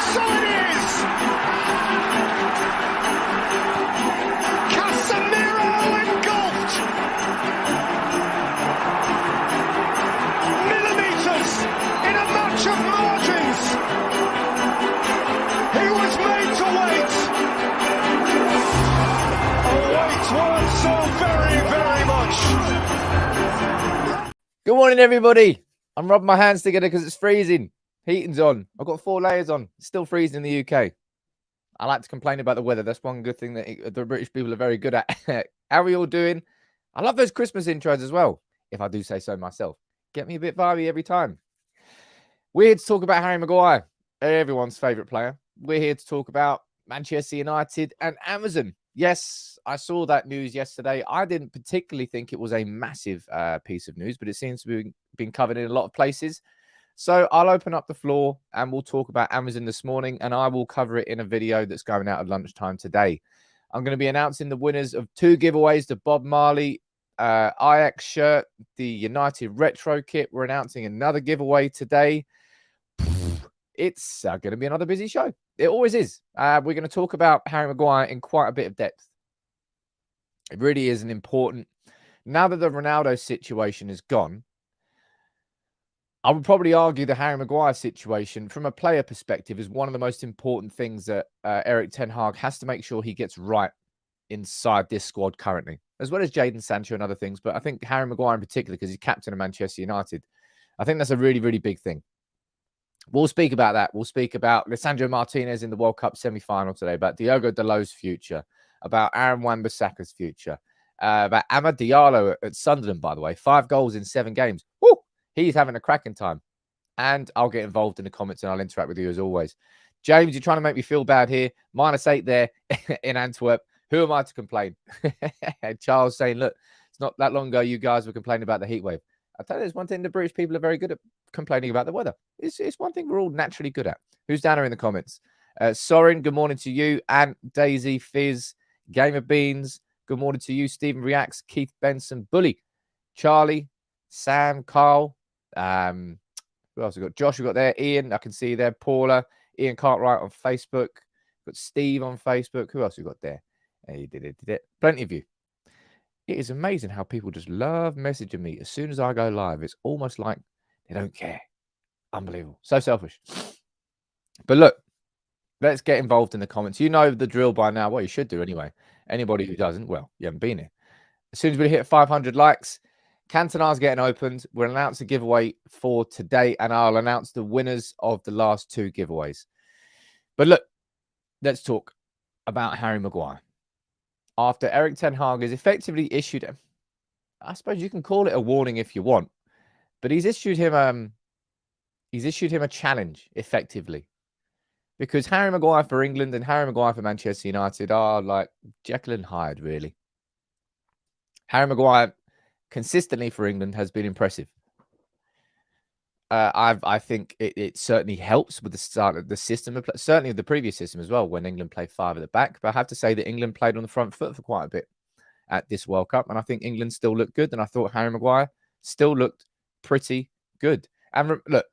So it is! Casemiro engulfed! Millimetres in a match of margins! He was made to wait! A wait worth so very, very much! Good morning, everybody. I'm rubbing my hands together because it's freezing. Heating's on. I've got 4 layers on. It's still freezing in the UK. I like to complain about the weather. That's one good thing that the British people are very good at. How are we all doing? I love those Christmas intros as well, if I do say so myself. Get me a bit vibey every time. We're here to talk about Harry Maguire, everyone's favourite player. We're here to talk about Manchester United and Amazon. Yes, I saw that news yesterday. I didn't particularly think it was a massive piece of news, but it seems to be being covered in a lot of places. So I'll open up the floor and we'll talk about Amazon this morning, and I will cover it in a video that's going out at lunchtime today. I'm going to be announcing the winners of 2 giveaways, the Bob Marley Ajax shirt, the United Retro kit. We're announcing another giveaway today. It's going to be another busy show. It always is. We're going to talk about Harry Maguire in quite a bit of depth. It really is an important... Now that the Ronaldo situation is gone, I would probably argue the Harry Maguire situation, from a player perspective, is one of the most important things that Erik Ten Hag has to make sure he gets right inside this squad currently, as well as Jadon Sancho and other things. But I think Harry Maguire in particular, because he's captain of Manchester United, I think that's a really, really big thing. We'll speak about that. We'll speak about Lisandro Martinez in the World Cup semi-final today, about Diogo Dalot's future, about Aaron Wan-Bissaka's future, about Amad Diallo at Sunderland, by the way. 5 goals in 7 games. Woo! He's having a cracking time. And I'll get involved in the comments and I'll interact with you as always. James, you're trying to make me feel bad here. -8 there in Antwerp. Who am I to complain? Charles saying, look, it's not that long ago you guys were complaining about the heat wave. I tell you, there's one thing the British people are very good at: complaining about the weather. It's one thing we're all naturally good at. Who's down there in the comments? Soren, good morning to you. And Daisy, Fizz, Gamer Beans, good morning to you. Stephen Reacts, Keith Benson, Bully, Charlie, Sam, Carl. Who else we got? Josh, we got there. Ian, I can see you there. Paula, Ian Cartwright on Facebook. Got Steve on Facebook. Who else we got there? Hey, did it. Plenty of you. It is amazing how people just love messaging me as soon as I go live. It's almost like they don't care. Unbelievable. So selfish. But look, let's get involved in the comments. You know the drill by now. Well, you should do anyway. Anybody who doesn't, well, you haven't been here. As soon as we hit 500 likes, Cantona's getting opened. We'll announce a giveaway for today, and I'll announce the winners of the last 2 giveaways. But look, let's talk about Harry Maguire. After Erik Ten Hag has effectively issued him, I suppose you can call it a warning if you want, but he's issued him a challenge effectively, because Harry Maguire for England and Harry Maguire for Manchester United are like Jekyll and Hyde, really. Harry Maguire consistently for England has been impressive. I think it certainly helps with the start of the system, certainly the previous system as well, when England played 5 at the back. But I have to say that England played on the front foot for quite a bit at this World Cup, and I think England still looked good, and I thought Harry Maguire still looked pretty good. And look,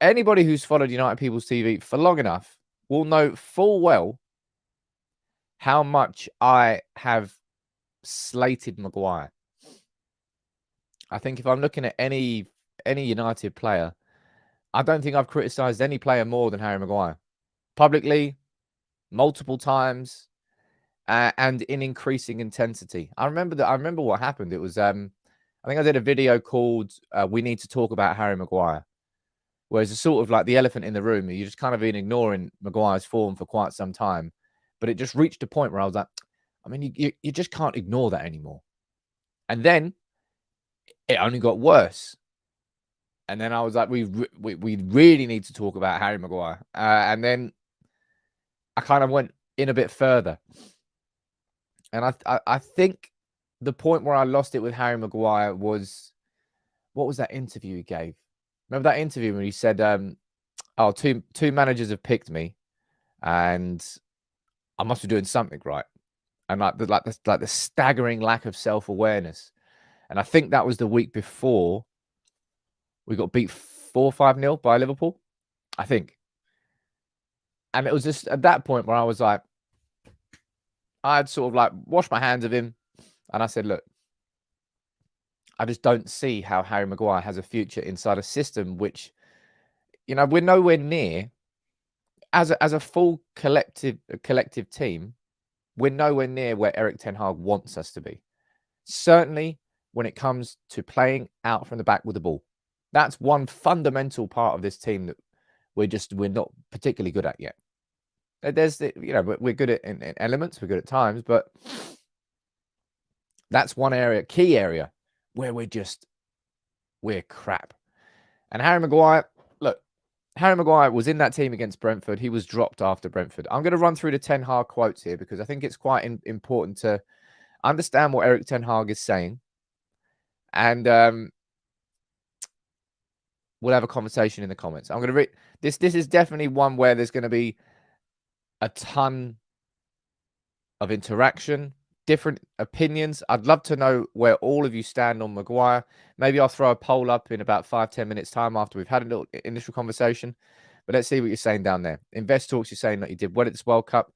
anybody who's followed United People's TV for long enough will know full well how much I have slated Maguire. I think if I'm looking at any United player, I don't think I've criticised any player more than Harry Maguire. Publicly, multiple times, and in increasing intensity. I remember what happened. It was I think I did a video called "We Need to Talk About Harry Maguire," where it's sort of like the elephant in the room. You just kind of been ignoring Maguire's form for quite some time, but it just reached a point where I was like, I mean, you just can't ignore that anymore. And then it only got worse. And then I was like, we really need to talk about Harry Maguire. And then I kind of went in a bit further. And I think the point where I lost it with Harry Maguire was, what was that interview he gave? Remember that interview when he said, oh, two managers have picked me and I must be doing something right. And like the staggering lack of self-awareness. And I think that was the week before we got beat 4-5-0 by Liverpool, I think. And it was just at that point where I was like, I'd sort of like washed my hands of him. And I said, look, I just don't see how Harry Maguire has a future inside a system which, we're nowhere near as a full collective team. We're nowhere near where Erik Ten Hag wants us to be. Certainly when it comes to playing out from the back with the ball. That's one fundamental part of this team that we're not particularly good at yet. There's we're good at in elements, we're good at times, but that's one key area where we're crap. And Harry Maguire, look, Harry Maguire was in that team against Brentford. He was dropped after Brentford. I'm going to run through the Ten Hag quotes here because I think it's quite important to understand what Erik Ten Hag is saying. And we'll have a conversation in the comments. I'm going to read this. This is definitely one where there's going to be a ton of interaction, different opinions. I'd love to know where all of you stand on Maguire. Maybe I'll throw a poll up in about 5-10 minutes time after we've had a little initial conversation. But let's see what you're saying down there. Invest Talks, you're saying that he did well at this World Cup.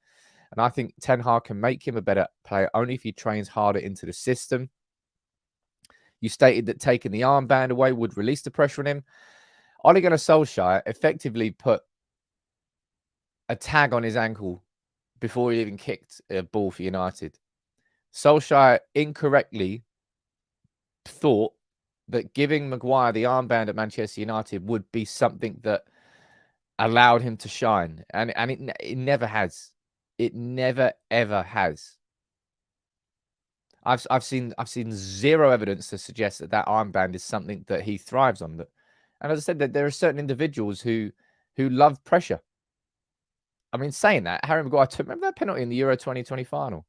And I think Ten Hag can make him a better player only if he trains harder into the system. You stated that taking the armband away would release the pressure on him. Ole Gunnar Solskjaer effectively put a tag on his ankle before he even kicked a ball for United. Solskjaer incorrectly thought that giving Maguire the armband at Manchester United would be something that allowed him to shine. And it never has. It never, ever has. I've seen zero evidence to suggest that armband is something that he thrives on. And as I said, that there are certain individuals who love pressure. I mean, saying that, Harry Maguire took, remember that penalty in the Euro 2020 final?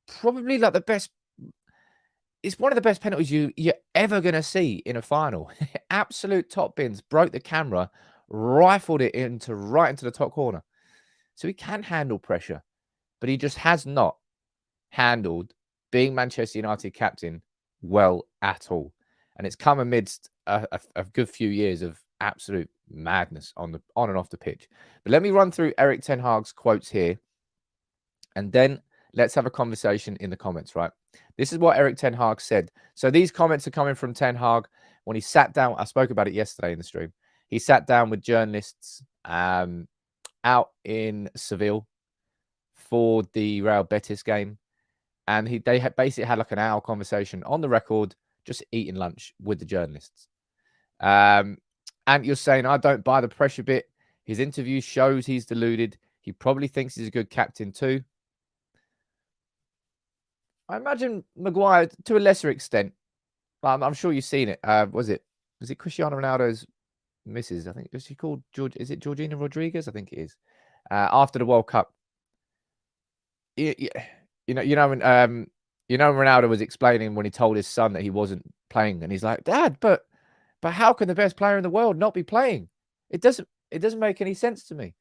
Probably like the best. It's one of the best penalties you're ever going to see in a final. Absolute top bins, broke the camera, rifled it right into the top corner. So he can handle pressure, but he just has not handled being Manchester United captain well at all. And it's come amidst a good few years of absolute madness on and off the pitch. But let me run through Erik Ten Hag's quotes here, and then let's have a conversation in the comments, right? This is what Erik Ten Hag said. So these comments are coming from Ten Hag when he sat down. I spoke about it yesterday in the stream. He sat down with journalists out in Seville for the Real Betis game, and they basically had like an hour conversation on the record, just eating lunch with the journalists. And you're saying, I don't buy the pressure bit. His interview shows he's deluded. He probably thinks he's a good captain too. I imagine Maguire, to a lesser extent, I'm sure you've seen it. Was it Cristiano Ronaldo's missus? I think, is she called George? Is it Georgina Rodriguez? I think it is. After the World Cup, when Ronaldo was explaining when he told his son that he wasn't playing, and he's like, Dad, but how can the best player in the world not be playing? It doesn't make any sense to me.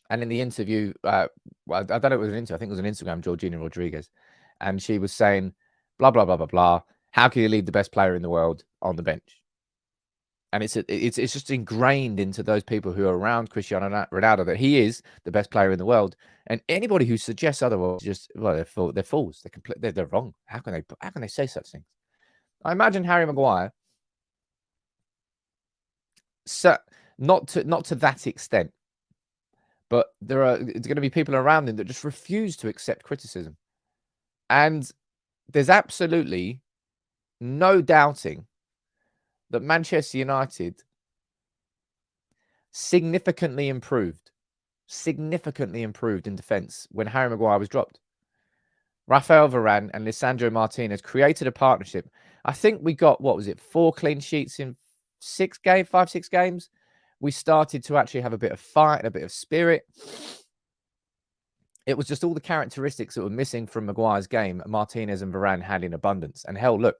And in the interview, I don't know if it was an interview. I think it was an Instagram, Georgina Rodriguez. And she was saying, blah, blah, blah, blah, blah. How can you leave the best player in the world on the bench? And it's just ingrained into those people who are around Cristiano Ronaldo that he is the best player in the world. And anybody who suggests otherwise, they're fools. They're wrong. How can they say such things? I imagine Harry Maguire, so not to that extent, but there's going to be people around him that just refuse to accept criticism. And there's absolutely no doubting that Manchester United significantly improved in defence when Harry Maguire was dropped. Rafael Varane and Lisandro Martinez created a partnership. I think we got, 4 clean sheets in 5-6 games. We started to actually have a bit of fight and a bit of spirit. It was just all the characteristics that were missing from Maguire's game Martinez and Varane had in abundance. And hell, look,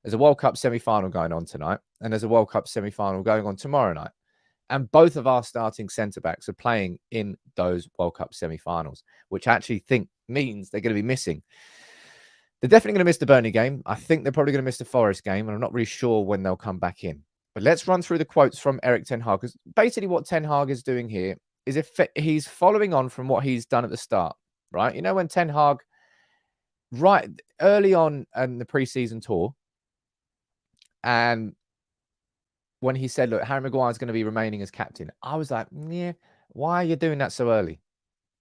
there's a World Cup semi-final going on tonight, and there's a World Cup semi-final going on tomorrow night. And both of our starting centre-backs are playing in those World Cup semi-finals, which I actually think means they're going to be missing. They're definitely going to miss the Burnley game. I think they're probably going to miss the Forest game, and I'm not really sure when they'll come back in. But let's run through the quotes from Erik Ten Hag, because basically what Ten Hag is doing here is if he's following on from what he's done at the start, right? You know, when Ten Hag, right early on in the preseason tour, and when he said, look, Harry Maguire is going to be remaining as captain, I was like, yeah, why are you doing that so early?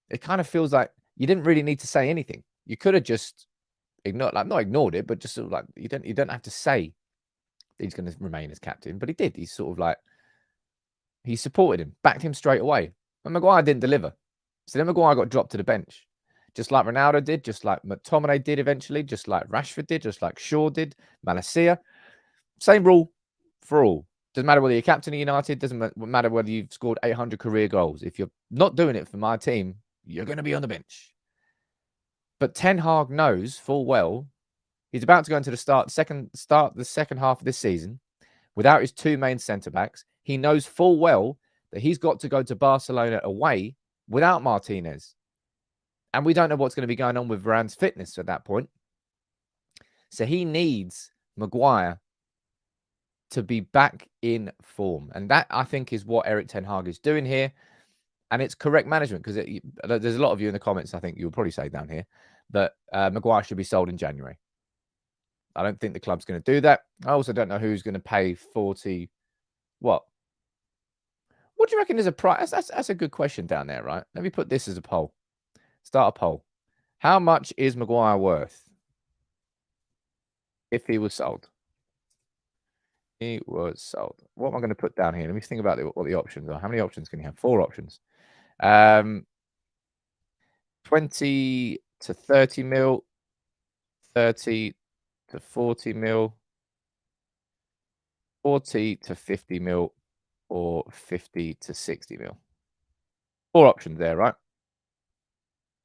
It kind of feels like you didn't really need to say anything. You could have just ignored, like not ignored it, but just sort of like you don't have to say that he's going to remain as captain. But he did. He's sort of like, he supported him, backed him straight away. And Maguire didn't deliver. So then Maguire got dropped to the bench. Just like Ronaldo did, just like McTominay did eventually, just like Rashford did, just like Shaw did, Malacia. Same rule for all. Doesn't matter whether you're captain of United, doesn't matter whether you've scored 800 career goals. If you're not doing it for my team, you're going to be on the bench. But Ten Hag knows full well he's about to go into the second half of this season without his two main centre-backs. He knows full well that he's got to go to Barcelona away without Martinez. And we don't know what's going to be going on with Varane's fitness at that point. So he needs Maguire to be back in form. And that, I think, is what Erik Ten Hag is doing here. And it's correct management, because there's a lot of you in the comments, I think you'll probably say down here, that Maguire should be sold in January. I don't think the club's going to do that. I also don't know who's going to pay 40. What do you reckon is a price? That's a good question down there, right? Let me put this as a poll. Start a poll. How much is Maguire worth if he was sold? He was sold. What am I going to put down here? Let me think about what the options are. How many options can you have? 4 options. 20 to 30 mil, 30 to 40 mil, 40 to 50 mil, or 50 to 60 mil. 4 options there, right?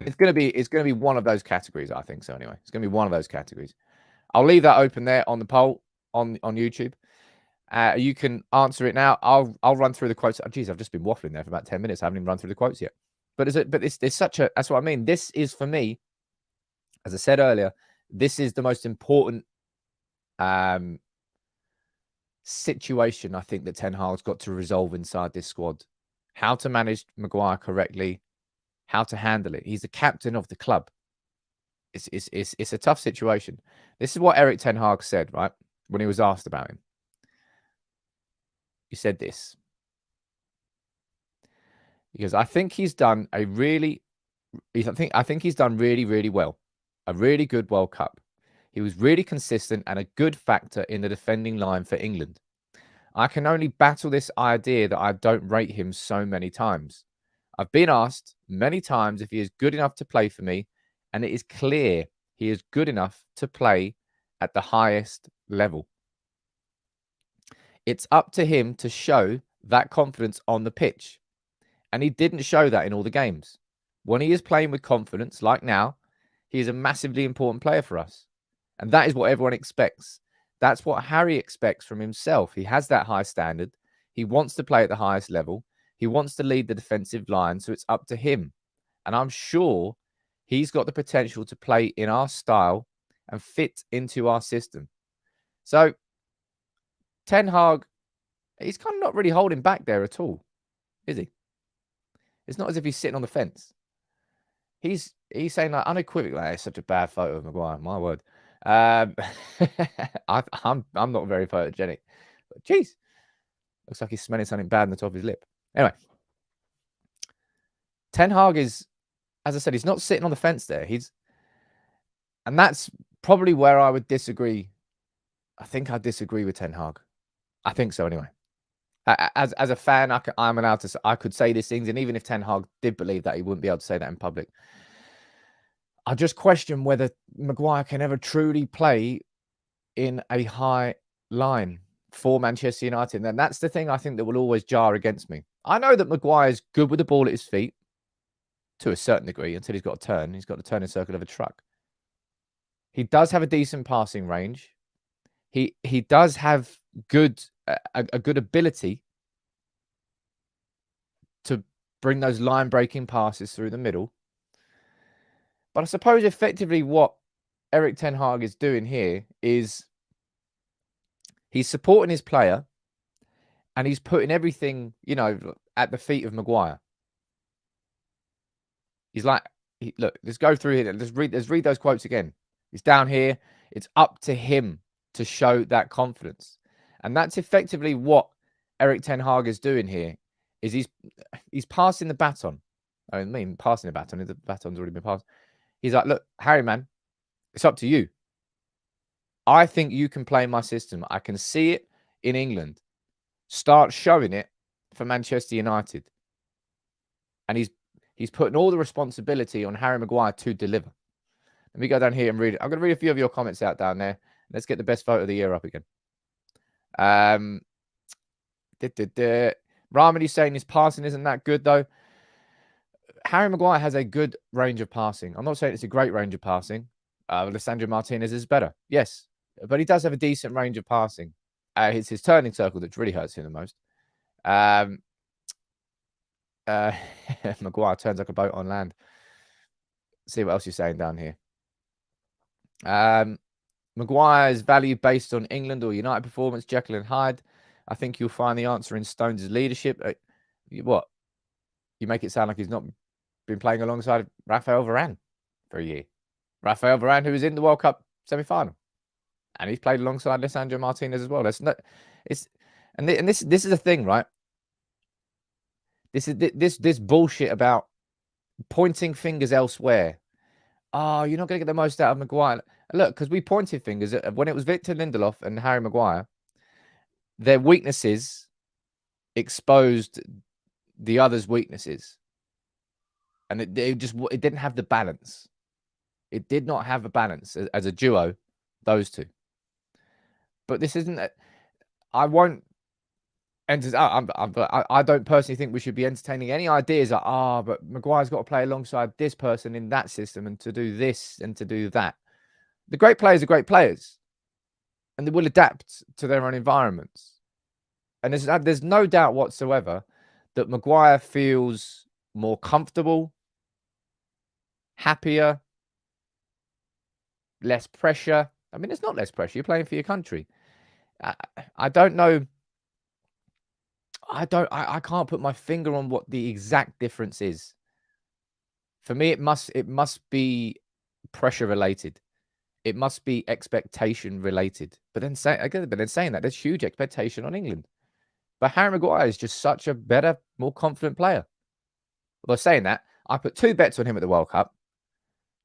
It's going to be one of those categories, I think so anyway. It's going to be one of those categories. I'll leave that open there on the poll on YouTube. You can answer it now. I'll run through the quotes. Oh, geez, I've just been waffling there for about 10 minutes. I haven't even run through the quotes yet. But it's such a, that's what I mean. This is, for me, as I said earlier, this is the most important situation I think that Ten Hag's got to resolve inside this squad. How to manage Maguire correctly, how to handle it. He's the captain of the club. It's a tough situation. This is what Erik Ten Hag said, right, when he was asked about him. He said this. Because I think he's done I think he's done really, really well. A really good World Cup. He was really consistent and a good factor in the defending line for England. I can only battle this idea that I don't rate him so many times. I've been asked many times if he is good enough to play for me, and it is clear he is good enough to play at the highest level. It's up to him to show that confidence on the pitch. And he didn't show that in all the games. When he is playing with confidence, like now, he is a massively important player for us. And that is what everyone expects. That's what Harry expects from himself. He has that high standard. He wants to play at the highest level. He wants to lead the defensive line, so it's up to him. And I'm sure he's got the potential to play in our style and fit into our system. So Ten Hag, he's kind of not really holding back there at all, is he? It's not as if he's sitting on the fence. He's saying, like, unequivocally, it's such a bad photo of Maguire, my word. I'm not very photogenic. But geez, looks like he's smelling something bad on the top of his lip. Anyway, Ten Hag is, as I said, he's not sitting on the fence there. And that's probably where I would disagree. I think I disagree with Ten Hag. I think so anyway. As a fan, I'm allowed to. I could say these things, and even if Ten Hag did believe that, he wouldn't be able to say that in public. I just question whether Maguire can ever truly play in a high line for Manchester United. And that's the thing I think that will always jar against me. I know that Maguire's good with the ball at his feet to a certain degree until he's got to turn. He's got to turn in circle of a truck. He does have a decent passing range. He does have a good ability to bring those line-breaking passes through the middle. But I suppose effectively what Erik Ten Hag is doing here is he's supporting his player And he's putting everything, at the feet of Maguire. He's like, look, let's go through here. Let's read those quotes again. He's down here. It's up to him to show that confidence. And that's effectively what Erik Ten Hag is doing here, is he's passing the baton. I mean, passing the baton. The baton's already been passed. He's like, look, Harry, man, it's up to you. I think you can play my system. I can see it in England. Start showing it for Manchester United. And he's putting all the responsibility on Harry Maguire to deliver. Let me go down here and read it. I'm going to read a few of your comments out down there. Let's get the best photo of the year up again. Ramani's saying his passing isn't that good, though. Harry Maguire has a good range of passing. I'm not saying it's a great range of passing. Lisandro Martinez is better. Yes. But he does have a decent range of passing. It's his turning circle that really hurts him the most. Maguire turns like a boat on land. See what else you're saying down here. Maguire's value based on England or United performance, Jekyll and Hyde. I think you'll find the answer in Stones' leadership. What? You make it sound like he's not been playing alongside Rafael Varane for a year. Rafael Varane, who was in the World Cup semi-final. And he's played alongside Lisandro Martinez as well. This is the thing, right? This bullshit about pointing fingers elsewhere. Oh, you're not going to get the most out of Maguire. Look, because we pointed fingers when it was Victor Lindelof and Harry Maguire. Their weaknesses exposed the other's weaknesses, and it didn't have the balance. It did not have a balance as a duo, those two. But this isn't. I won't. I don't personally think we should be entertaining any ideas like, but Maguire's got to play alongside this person in that system and to do this and to do that. The great players are great players, and they will adapt to their own environments. And there's no doubt whatsoever that Maguire feels more comfortable, happier, less pressure. I mean, it's not less pressure. You're playing for your country. I don't know. I can't put my finger on what the exact difference is. For me, it must be pressure related. It must be expectation related. But then saying that, there's huge expectation on England. But Harry Maguire is just such a better, more confident player. Although saying that, I put 2 bets on him at the World Cup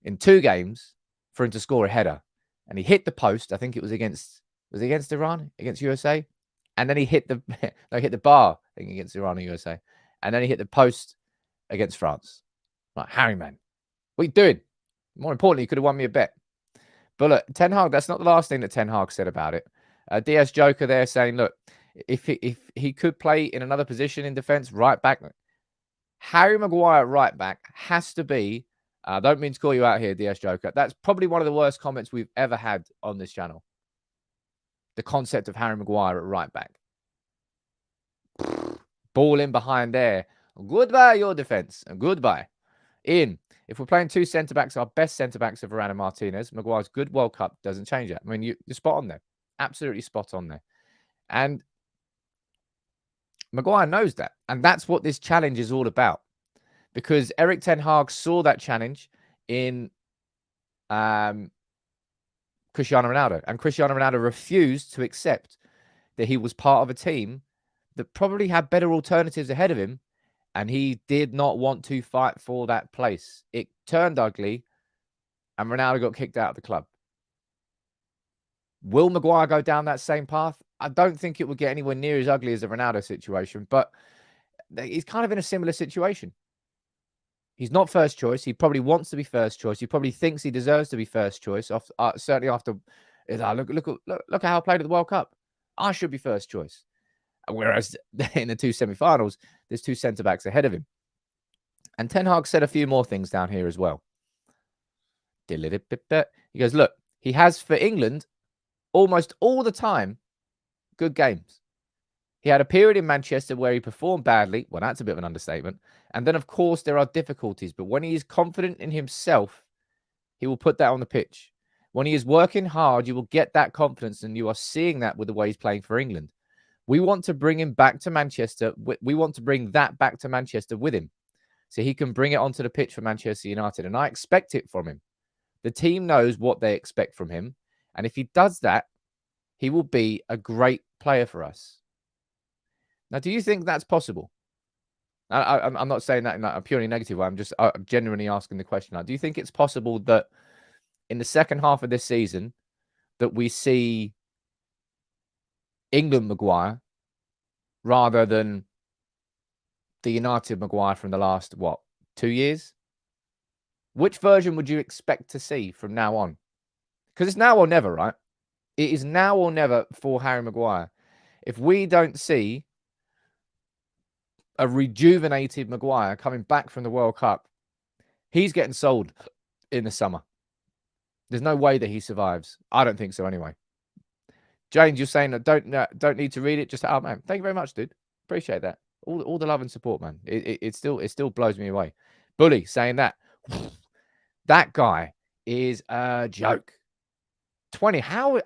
in 2 games for him to score a header. And he hit the post. I think it was against Iran, against USA. And then he hit the bar thing against Iran and USA. And then he hit the post against France. Like, Harry, man, what are you doing? More importantly, you could have won me a bet. But look, Ten Hag, that's not the last thing that Ten Hag said about it. DS Joker there saying, look, if he could play in another position in defence, right back, Harry Maguire right back has to be, I don't mean to call you out here, DS Joker. That's probably one of the worst comments we've ever had on this channel. The concept of Harry Maguire at right back. Ball in behind there. Goodbye, your defence. And goodbye. Ian, if we're playing 2 centre-backs, our best centre-backs are Varane and Martinez. Maguire's good World Cup doesn't change that. I mean, you're spot on there. Absolutely spot on there. And Maguire knows that. And that's what this challenge is all about. Because Erik Ten Hag saw that challenge in Cristiano Ronaldo. And Cristiano Ronaldo refused to accept that he was part of a team that probably had better alternatives ahead of him. And he did not want to fight for that place. It turned ugly. And Ronaldo got kicked out of the club. Will Maguire go down that same path? I don't think it will get anywhere near as ugly as the Ronaldo situation. But he's kind of in a similar situation. He's not first choice. He probably wants to be first choice. He probably thinks he deserves to be first choice. Certainly after, look how I played at the World Cup. I should be first choice. Whereas in the 2 semi-finals, there's 2 centre-backs ahead of him. And Ten Hag said a few more things down here as well. He goes, look, he has for England almost all the time good games. He had a period in Manchester where he performed badly. Well, that's a bit of an understatement. And then, of course, there are difficulties. But when he is confident in himself, he will put that on the pitch. When he is working hard, you will get that confidence. And you are seeing that with the way he's playing for England. We want to bring him back to Manchester. We want to bring that back to Manchester with him so he can bring it onto the pitch for Manchester United. And I expect it from him. The team knows what they expect from him. And if he does that, he will be a great player for us. Now, do you think that's possible? I'm not saying that in a purely negative way. I'm just genuinely asking the question. Do you think it's possible that in the second half of this season that we see England Maguire rather than the United Maguire from the last, 2 years? Which version would you expect to see from now on? Because it's now or never, right? It is now or never for Harry Maguire. If we don't see a rejuvenated Maguire coming back from the World Cup, he's getting sold in the summer. There's no way that he survives. I don't think so anyway. James, you're saying that don't need to read it. Just, oh man, thank you very much, dude. Appreciate that. All the love and support, man. It still blows me away. Bully saying that. That guy is a joke. 20. How is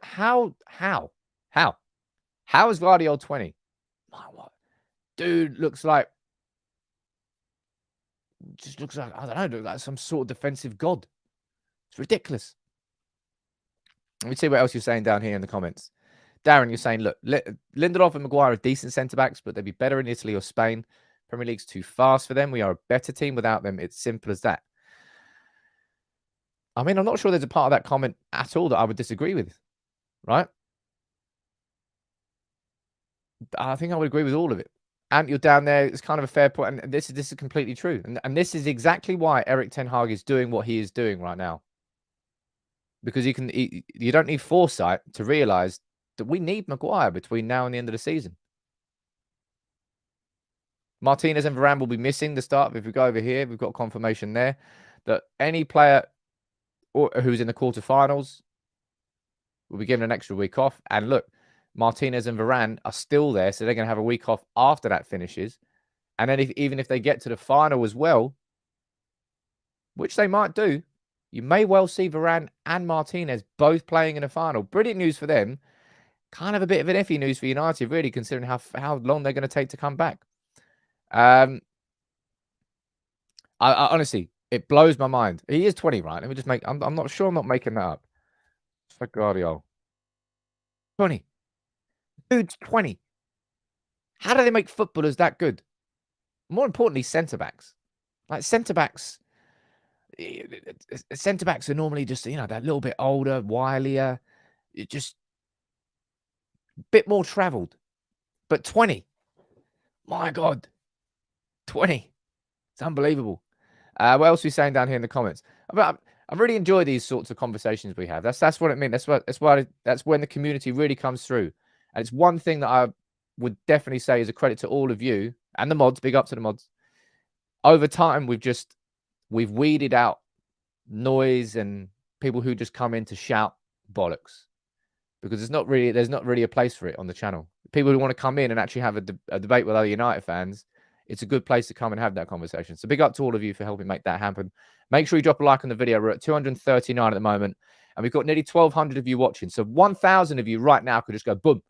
Guardiola 20? My what? Dude looks like I don't know, looks like some sort of defensive god. It's ridiculous. Let me see what else you're saying down here in the comments. Darren, you're saying, look, Lindelof and Maguire are decent centre-backs, but they'd be better in Italy or Spain. Premier League's too fast for them. We are a better team without them. It's simple as that. I mean, I'm not sure there's a part of that comment at all that I would disagree with, right? I think I would agree with all of it. And you're down there. It's kind of a fair point. And this is completely true. And this is exactly why Erik Ten Hag is doing what he is doing right now. Because you don't need foresight to realise that we need Maguire between now and the end of the season. Martinez and Varane will be missing the start. If we go over here, we've got confirmation there that any player who's in the quarterfinals will be given an extra week off. And look, Martinez and Varane are still there, so they're going to have a week off after that finishes. And then even if they get to the final as well, which they might do, you may well see Varane and Martinez both playing in a final. Brilliant news for them. Kind of a bit of an iffy news for United, really, considering how long they're going to take to come back. I honestly, it blows my mind. He is 20, right? Let me just make. I'm not sure. I'm not making that up. It's like Guardiola. 20. Dude's 20. How do they make footballers that good? More importantly, centre backs. Like centre backs are normally just, that little bit older, wilier, just a bit more travelled. But 20, my God, 20. It's unbelievable. What else are we saying down here in the comments? I really enjoy these sorts of conversations we have. That's what it means. That's when the community really comes through. And it's one thing that I would definitely say is a credit to all of you and the mods. Big up to the mods. Over time, we've weeded out noise and people who just come in to shout bollocks, because there's not really a place for it on the channel. People who want to come in and actually have a debate with other United fans, it's a good place to come and have that conversation. So big up to all of you for helping make that happen. Make sure you drop a like on the video. We're at 239 at the moment, and we've got nearly 1,200 of you watching. So 1,000 of you right now could just go boom,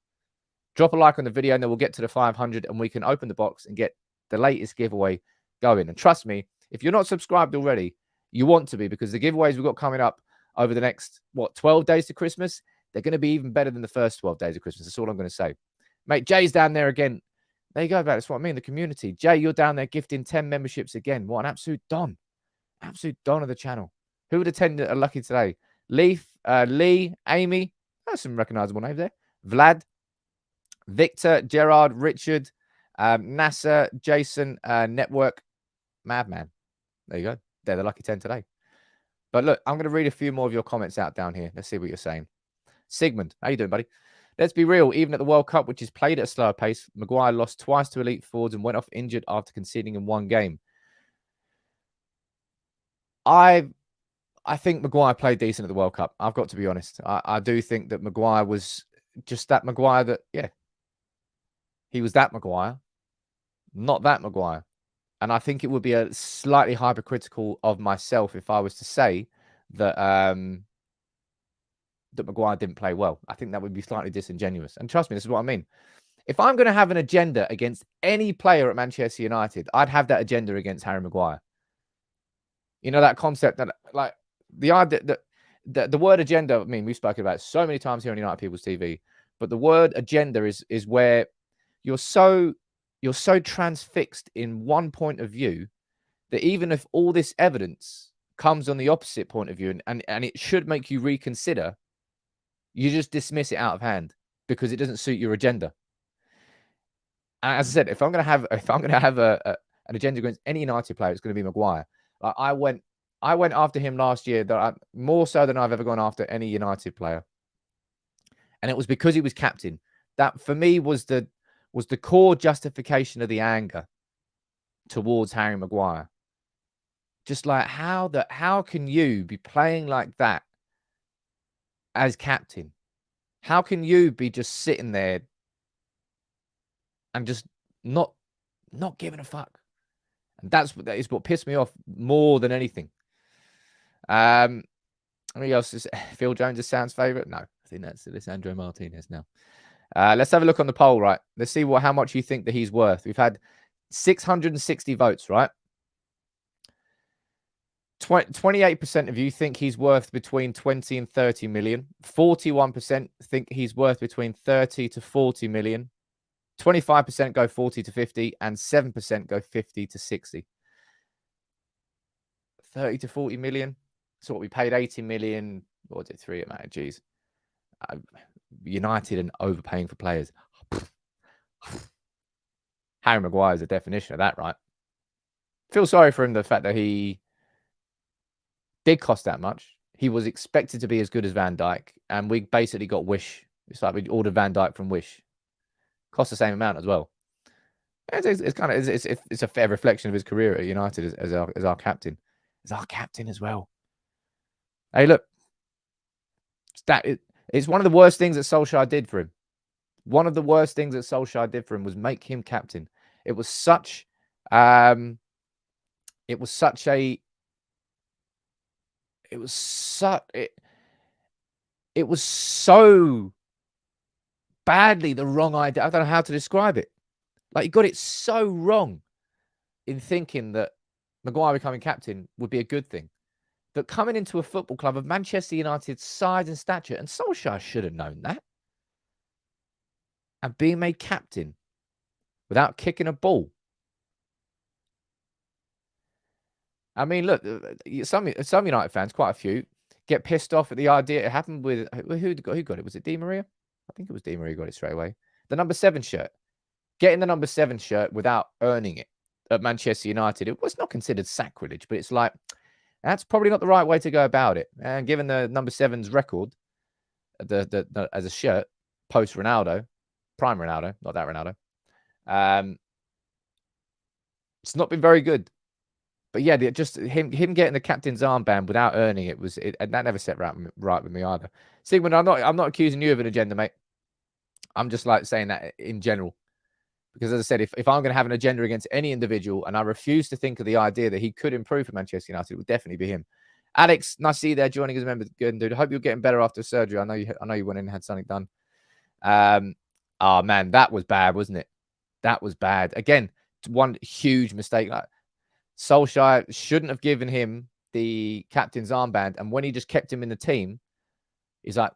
drop a like on the video, and then we'll get to the 500, and we can open the box and get the latest giveaway going. And trust me, if you're not subscribed already, you want to be, because the giveaways we've got coming up over the next 12 days to Christmas, they're going to be even better than the first 12 days of Christmas. That's all I'm going to say. Mate, Jay's down there again. There you go, about that's what I mean, the community. Jay, you're down there gifting 10 memberships again. What an absolute don. Absolute don of the channel. Who would attend are lucky today? Leaf, Lee, Amy. That's some recognizable names there. Vlad, Victor, Gerard, Richard, NASA, Jason, Network, Madman. There you go. They're the lucky 10 today. But look, I'm going to read a few more of your comments out down here. Let's see what you're saying. Sigmund, how you doing, buddy? Let's be real. Even at the World Cup, which is played at a slower pace, Maguire lost twice to elite forwards and went off injured after conceding in one game. I think Maguire played decent at the World Cup. I've got to be honest. I do think that Maguire was just that Maguire that, he was that Maguire, not that Maguire. And I think it would be a slightly hypercritical of myself if I was to say that that Maguire didn't play well. I think that would be slightly disingenuous. And trust me, this is what I mean. if I'm going to have an agenda against any player at Manchester United, I'd have that agenda against Harry Maguire. You know, that concept that, like, the idea that the word agenda, I mean, we've spoken about it so many times here on United People's TV, but the word agenda is where you're so transfixed in one point of view that even if all this evidence comes on the opposite point of view and it should make you reconsider, you just dismiss it out of hand because it doesn't suit your agenda. And as I said, if I'm going to have an agenda against any United player, it's going to be Maguire. Like, I went after him last year more so than I've ever gone after any United player, and it was because he was captain. That for me was the core justification of the anger towards Harry Maguire. Just like, how can you be playing like that as captain? How can you be just sitting there and just not giving a fuck? And that is what pissed me off more than anything. Anybody else is Phil Jones' Sound's favourite? No, I think that's Lisandro Martinez now. Let's have a look on the poll, right? Let's see how much you think that he's worth. We've had 660 votes, right? 28% of you think he's worth between 20 and 30 million. 41% think he's worth between 30 to 40 million. 25% go 40 to 50, and 7% go 50 to 60. 30 to 40 million. So what we paid 80 million. What was it? 3 at man. Jeez. United and overpaying for players. Harry Maguire is a definition of that, right? Feel sorry for him, the fact that he did cost that much. He was expected to be as good as Van Dijk, and we basically got Wish. It's like we ordered Van Dijk from Wish. Cost the same amount as well. It's a fair reflection of his career at United as our captain. As our captain as well. Hey, look. It's one of the worst things that Solskjaer did for him. One of the worst things that Solskjaer did for him was make him captain. It was such so badly the wrong idea. I don't know how to describe it. Like, he got it so wrong in thinking that Maguire becoming captain would be a good thing. But coming into a football club of Manchester United's size and stature, and Solskjaer should have known that, and being made captain without kicking a ball. I mean, look, some United fans, quite a few, get pissed off at the idea. It happened with who got it? Was it Di Maria? I think it was Di Maria who got it straight away. The number 7 shirt. Getting the number 7 shirt without earning it at Manchester United, it was not considered sacrilege, but it's like, that's probably not the right way to go about it. And given the number 7's record, as a shirt, post Ronaldo, prime Ronaldo, not that Ronaldo, it's not been very good. But yeah, just him getting the captain's armband without earning it and that never set right with me either. Sigmund, I'm not accusing you of an agenda, mate. I'm just like saying that in general. Because as I said, if I'm going to have an agenda against any individual, and I refuse to think of the idea that he could improve for Manchester United, it would definitely be him. Alex, nice to see you there joining as a member. Good, dude. I hope you're getting better after surgery. I know you went in and had something done. Oh man, that was bad, wasn't it? That was bad. Again, one huge mistake. Like, Solskjaer shouldn't have given him the captain's armband, and when he just kept him in the team, he's like,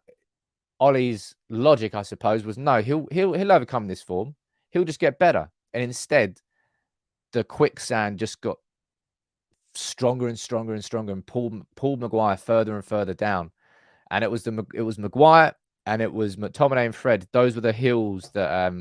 Ollie's logic, I suppose, was no, he'll overcome this form. He'll just get better. And instead, the quicksand just got stronger and stronger and stronger and pulled Maguire further and further down. And it was Maguire and it was McTominay and Fred. Those were the hills that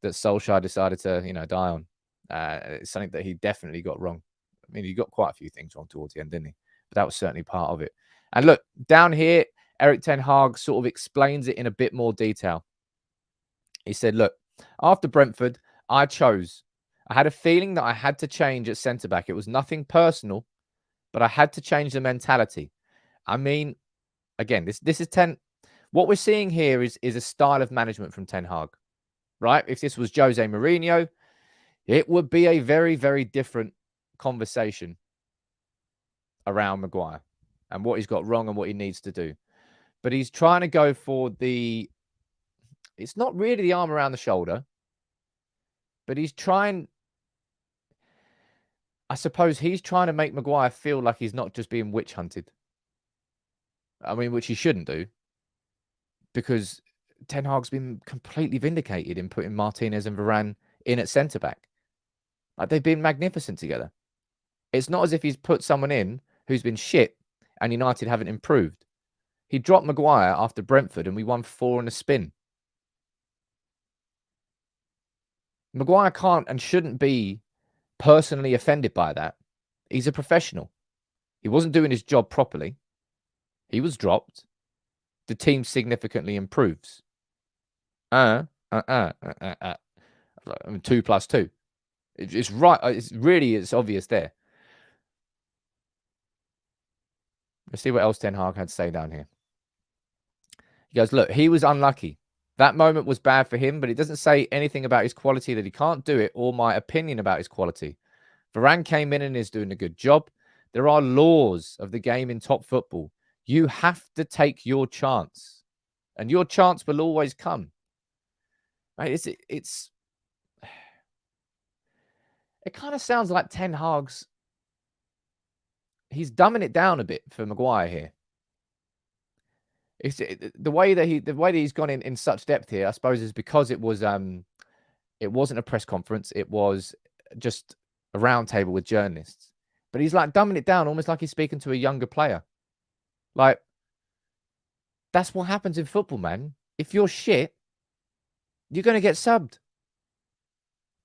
Solskjaer decided to die on. It's something that he definitely got wrong. I mean, he got quite a few things wrong towards the end, didn't he? But that was certainly part of it. And look, down here, Erik Ten Hag sort of explains it in a bit more detail. He said, look, after Brentford, I had a feeling that I had to change at centre-back. It was nothing personal, but I had to change the mentality. I mean, again, this is what we're seeing here is a style of management from Ten Hag, right? If this was Jose Mourinho, it would be a very, very different conversation around Maguire and what he's got wrong and what he needs to do. But he's trying to go for the It's not really the arm around the shoulder, but he's trying. I suppose he's trying to make Maguire feel like he's not just being witch hunted. I mean, which he shouldn't do, because Ten Hag's been completely vindicated in putting Martinez and Varane in at centre back. Like, they've been magnificent together. It's not as if he's put someone in who's been shit and United haven't improved. He dropped Maguire after Brentford and we won 4 in a spin. Maguire can't and shouldn't be personally offended by that. He's a professional. He wasn't doing his job properly. He was dropped. The team significantly improves. 2 + 2. It's right. It's obvious there. Let's see what else Ten Hag had to say down here. He goes, look, he was unlucky. That moment was bad for him, but it doesn't say anything about his quality that he can't do it or my opinion about his quality. Varane came in and is doing a good job. There are laws of the game in top football. You have to take your chance, and your chance will always come. Right? It kind of sounds like Ten Hag's. He's dumbing it down a bit for Maguire here. The way that he's gone in such depth here, I suppose, is because it wasn't a press conference. It was just a round table with journalists. But he's like dumbing it down, almost like he's speaking to a younger player. Like, that's what happens in football, man. If you're shit, you're going to get subbed.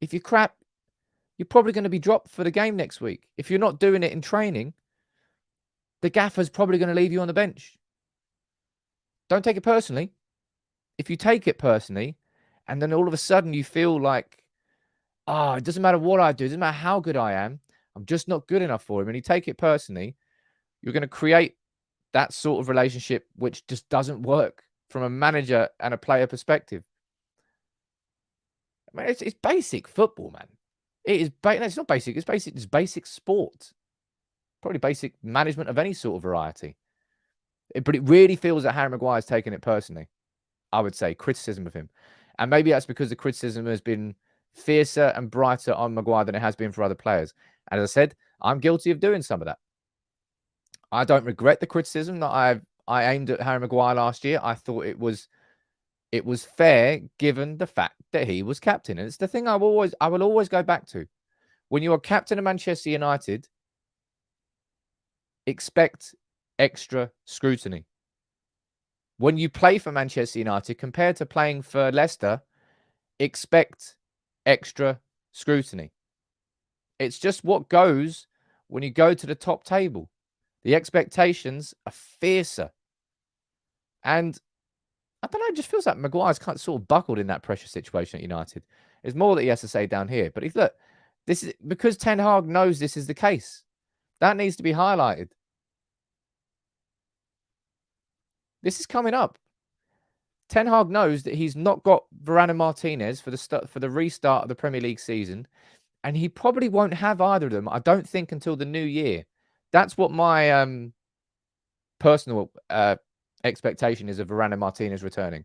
If you're crap, you're probably going to be dropped for the game next week. If you're not doing it in training, the gaffer's probably going to leave you on the bench. Don't take it personally. If you take it personally, and then all of a sudden you feel like, it doesn't matter what I do, it doesn't matter how good I am, I'm just not good enough for him, and you take it personally, you're going to create that sort of relationship which just doesn't work from a manager and a player perspective. I mean, it's basic football, man. It is. No, it's not basic. It's basic. It's basic sport. Probably basic management of any sort of variety. But it really feels that Harry Maguire's taken it personally. I would say criticism of him, and maybe that's because the criticism has been fiercer and brighter on Maguire than it has been for other players. And as I said, I'm guilty of doing some of that. I don't regret the criticism that I aimed at Harry Maguire last year. I thought it was fair given the fact that he was captain. And it's the thing I will always go back to. When you are captain of Manchester United, expect extra scrutiny. When you play for Manchester United compared to playing for Leicester, expect extra scrutiny. It's just what goes when you go to the top table. The expectations are fiercer. And I don't know, it just feels like Maguire's kind of sort of buckled in that pressure situation at United. There's more that he has to say down here. But look, this is because Ten Hag knows this is the case. That needs to be highlighted. This is coming up. Ten Hag knows that he's not got Varane and Martinez for the restart of the Premier League season, and he probably won't have either of them, I don't think, until the new year. That's what my personal expectation is of Varane and Martinez returning.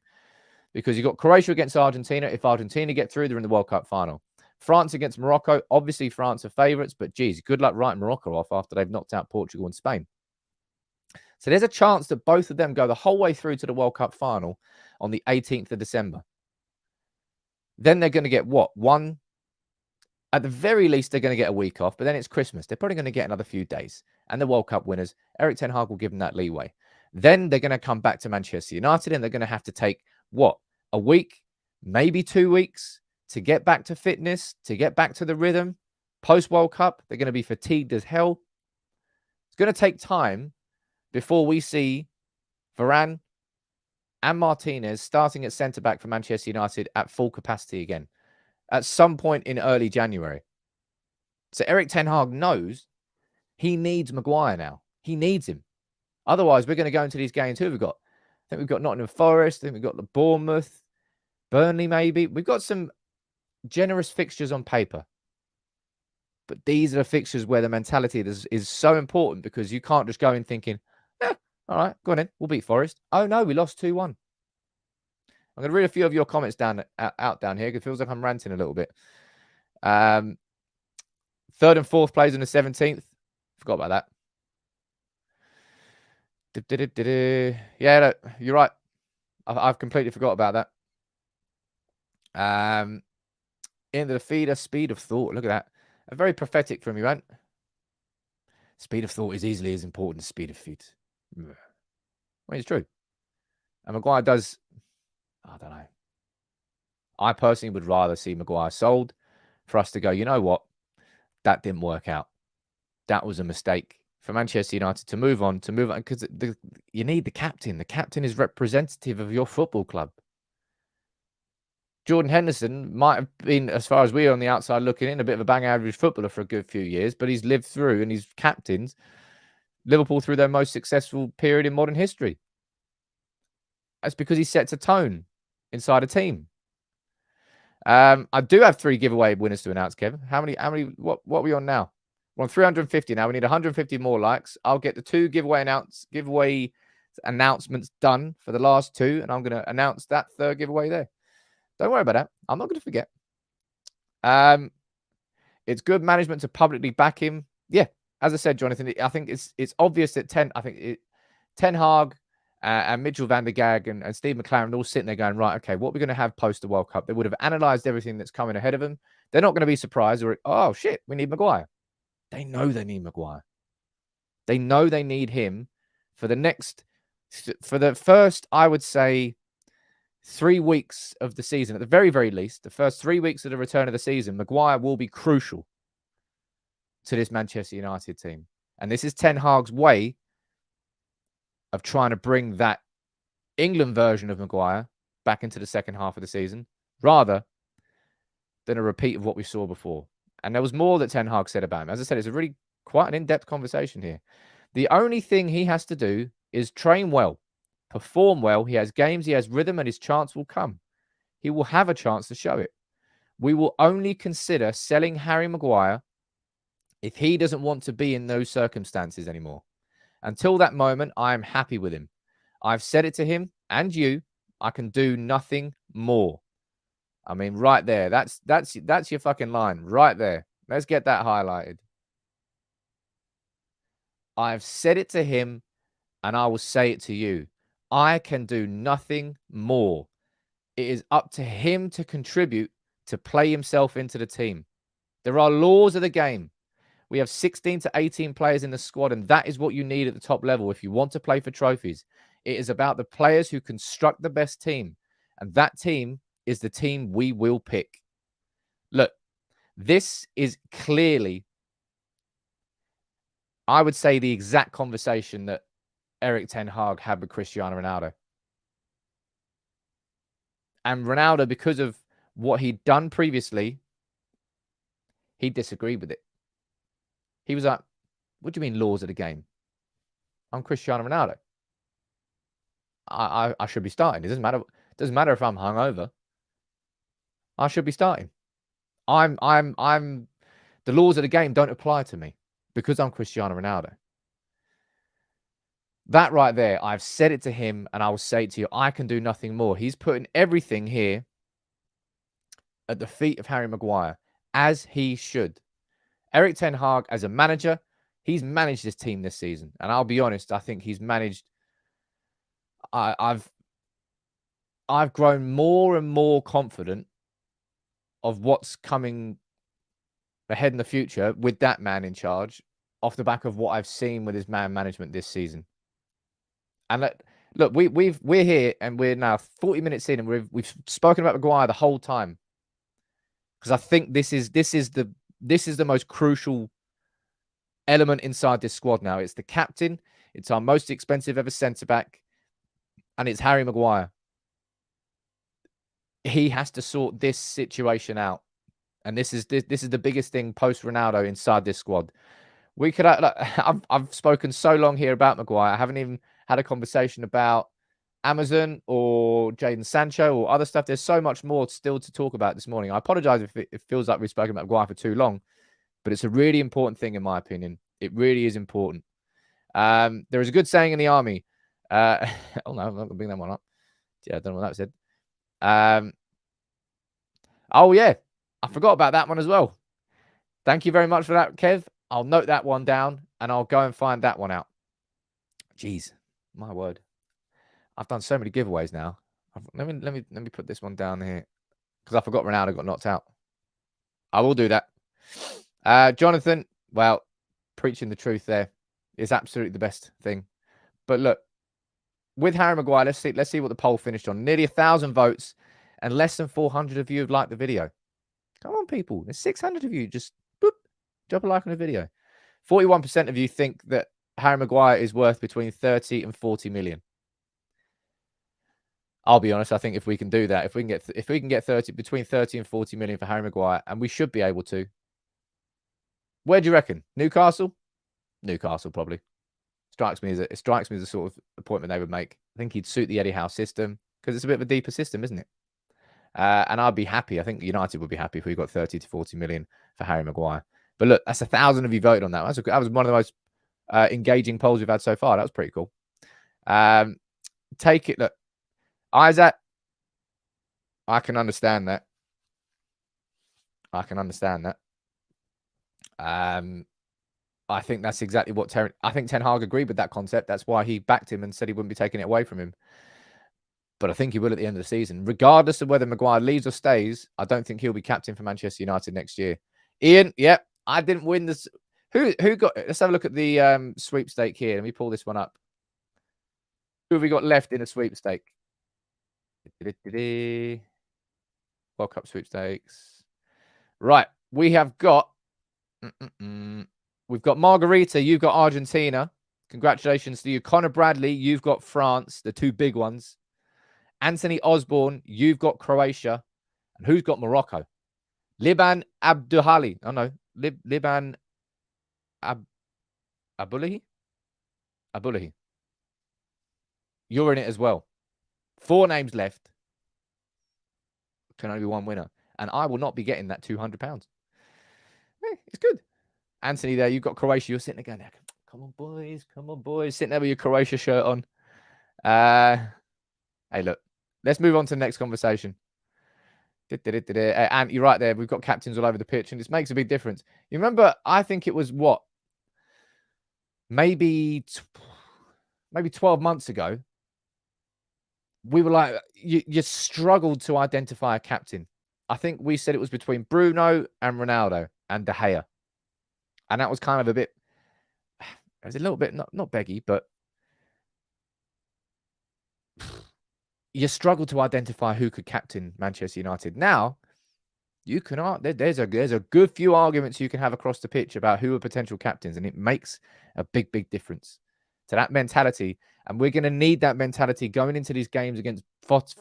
Because you've got Croatia against Argentina. If Argentina get through, they're in the World Cup final. France against Morocco. Obviously, France are favourites, but geez, good luck writing Morocco off after they've knocked out Portugal and Spain. So there's a chance that both of them go the whole way through to the World Cup final on the 18th of December. Then they're going to get what? At the very least, they're going to get a week off, but then it's Christmas. They're probably going to get another few days. And the World Cup winners, Erik Ten Hag will give them that leeway. Then they're going to come back to Manchester United and they're going to have to take, what, a week, maybe 2 weeks to get back to fitness, to get back to the rhythm. Post-World Cup, they're going to be fatigued as hell. It's going to take time before we see Varane and Martinez starting at centre-back for Manchester United at full capacity again at some point in early January. So Erik Ten Hag knows he needs Maguire now. He needs him. Otherwise, we're going to go into these games. Who have we got? I think we've got Nottingham Forest. I think we've got the Bournemouth, Burnley maybe. We've got some generous fixtures on paper. But these are the fixtures where the mentality is so important because you can't just go in thinking, all right, go on in. We'll beat Forest. Oh, no, we lost 2-1. I'm going to read a few of your comments down here. It feels like I'm ranting a little bit. 3rd and 4th plays on the 17th. Forgot about that. Yeah, you're right. I've completely forgot about that. Into the feeder, speed of thought. Look at that. Very prophetic from you, Ant. Speed of thought is easily as important as speed of feet. Well, it's true. And Maguire does, I don't know. I personally would rather see Maguire sold for us to go, you know what? That didn't work out. That was a mistake for Manchester United to move on, because you need the captain. The captain is representative of your football club. Jordan Henderson might have been, as far as we are on the outside looking in, a bit of a bang average footballer for a good few years, but he's lived through and he's captained Liverpool through their most successful period in modern history. That's because he sets a tone inside a team. I do have 3 giveaway winners to announce, Kevin. What are we on now? We're on 350 now. We need 150 more likes. I'll get the 2 giveaway announcements done for the last 2, and I'm going to announce that 3rd giveaway there. Don't worry about that. I'm not going to forget. It's good management to publicly back him. Yeah, as I said, Jonathan, I think it's obvious that Ten Hag and Mitchell van der Gag and Steve McLaren all sitting there going, right, okay, what are we going to have post the World Cup? They would have analysed everything that's coming ahead of them. They're not going to be surprised or, oh, shit, we need Maguire. They know they need Maguire. They know they need him for the first, I would say, 3 weeks of the season. At the very, very least, the first 3 weeks of the return of the season, Maguire will be crucial to this Manchester United team. And this is Ten Hag's way of trying to bring that England version of Maguire back into the second half of the season, rather than a repeat of what we saw before. And there was more that Ten Hag said about him. As I said, it's a really quite an in-depth conversation here. The only thing he has to do is train well, perform well. He has games, he has rhythm, and his chance will come. He will have a chance to show it. We will only consider selling Harry Maguire if he doesn't want to be in those circumstances anymore. Until that moment, I am happy with him. I've said it to him and you. I can do nothing more. I mean, right there. That's your fucking line right there. Let's get that highlighted. I've said it to him and I will say it to you. I can do nothing more. It is up to him to contribute, to play himself into the team. There are laws of the game. We have 16 to 18 players in the squad, and that is what you need at the top level if you want to play for trophies. It is about the players who construct the best team, and that team is the team we will pick. Look, this is clearly, I would say, the exact conversation that Erik Ten Hag had with Cristiano Ronaldo. And Ronaldo, because of what he'd done previously, he disagreed with it. He was like, what do you mean laws of the game? I'm Cristiano Ronaldo. I should be starting. It doesn't matter if I'm hungover. I should be starting. The laws of the game don't apply to me because I'm Cristiano Ronaldo. That right there, I've said it to him and I will say it to you. I can do nothing more. He's putting everything here at the feet of Harry Maguire, as he should. Erik Ten Hag, as a manager, he's managed this team this season. And I'll be honest, I think he's managed... I've grown more and more confident of what's coming ahead in the future with that man in charge off the back of what I've seen with his man management this season. And look, we're here and we're now 40 minutes in and we've spoken about Maguire the whole time. Because I think this is the most crucial element inside this squad now. It's the captain. It's our most expensive ever centre-back. And it's Harry Maguire. He has to sort this situation out. And this is the biggest thing post-Ronaldo inside this squad. We could... I've spoken so long here about Maguire. I haven't even had a conversation about Amazon or Jadon Sancho or other stuff. There's so much more still to talk about this morning. I apologize if it feels like we've spoken about Maguire for too long, but it's a really important thing in my opinion. It really is important. There is a good saying in the army. Oh no, I'm not going to bring that one up. Yeah, I don't know what that said. Oh, yeah. I forgot about that one as well. Thank you very much for that, Kev. I'll note that one down and I'll go and find that one out. Jeez, my word. I've done so many giveaways now. Let me put this one down here because I forgot Ronaldo got knocked out. I will do that. Jonathan, well, preaching the truth there is absolutely the best thing. But look, with Harry Maguire, let's see what the poll finished on. Nearly 1,000 votes and less than 400 of you have liked the video. Come on, people. There's 600 of you. Just boop, drop a like on the video. 41% of you think that Harry Maguire is worth between 30 and 40 million. I'll be honest. I think if we can do that, if we can get between 30 and 40 million for Harry Maguire, and we should be able to. Where do you reckon? Newcastle? Newcastle probably. It strikes me as a sort of appointment they would make. I think he'd suit the Eddie Howe system because it's a bit of a deeper system, isn't it? And I'd be happy. I think United would be happy if we got 30 to 40 million for Harry Maguire. But look, that's 1,000 of you voted on that. That was one of the most engaging polls we've had so far. That was pretty cool. Take it. Look, Isaac, I can understand that. I think that's exactly what I think Ten Hag agreed with that concept. That's why he backed him and said he wouldn't be taking it away from him. But I think he will at the end of the season. Regardless of whether Maguire leaves or stays, I don't think he'll be captain for Manchester United next year. Ian, yep, I didn't win this. Who got... Let's have a look at the sweepstake here. Let me pull this one up. Who have we got left in a sweepstake? World Cup sweepstakes. Right, we have got... We've got Margarita, you've got Argentina. Congratulations to you. Connor Bradley, you've got France, the two big ones. Anthony Osborne, you've got Croatia. And who's got Morocco? Liban Abduhali. Oh, no. Liban Abulahi? Abulahi. You're in it as well. 4 names left. Can only be one winner. And I will not be getting that £200. It's good. Anthony there, you've got Croatia. You're sitting there going, come on, boys. Come on, boys. Sitting there with your Croatia shirt on. Hey, look. Let's move on to the next conversation. And you're right there. We've got captains all over the pitch, and this makes a big difference. You remember, I think it was what? Maybe 12 months ago, we were like, you struggled to identify a captain. I think we said it was between Bruno and Ronaldo and De Gea. And that was kind of a bit, it was a little bit, not beggy, but you struggle to identify who could captain Manchester United. Now, you can there's a good few arguments you can have across the pitch about who are potential captains, and it makes a big, big difference to that mentality. And we're going to need that mentality going into these games against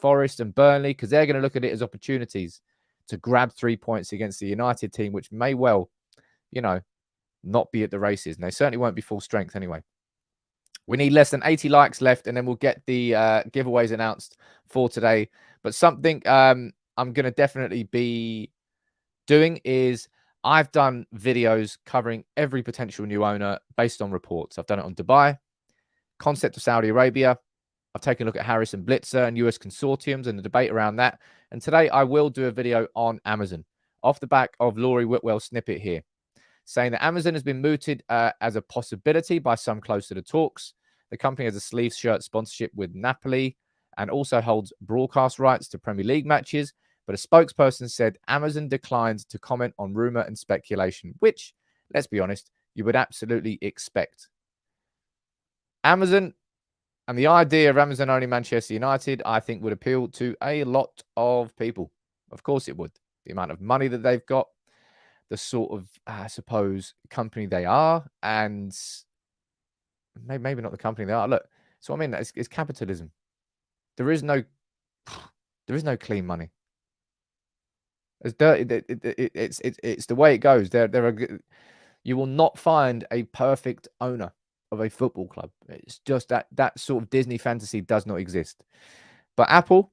Forest and Burnley, because they're going to look at it as opportunities to grab 3 points against the United team, which may well, not be at the races. And they certainly won't be full strength anyway. We need less than 80 likes left, and then we'll get the giveaways announced for today. But something I'm going to definitely be doing is I've done videos covering every potential new owner based on reports. I've done it on Dubai, concept of Saudi Arabia. I've taken a look at Harrison Blitzer and US consortiums and the debate around that. And today I will do a video on Amazon off the back of Laurie Whitwell's snippet here, saying that Amazon has been mooted as a possibility by some close to the talks. The company has a sleeve shirt sponsorship with Napoli and also holds broadcast rights to Premier League matches. But a spokesperson said Amazon declines to comment on rumor and speculation, which, let's be honest, you would absolutely expect. Amazon and the idea of Amazon owning Manchester United, I think, would appeal to a lot of people. Of course it would. The amount of money that they've got, the sort of, I suppose, company they are, and maybe not the company they are. Look, so I mean, it's capitalism. There is no clean money. It's dirty. It's the way it goes. You will not find a perfect owner of a football club. It's just that sort of Disney fantasy does not exist. But Apple,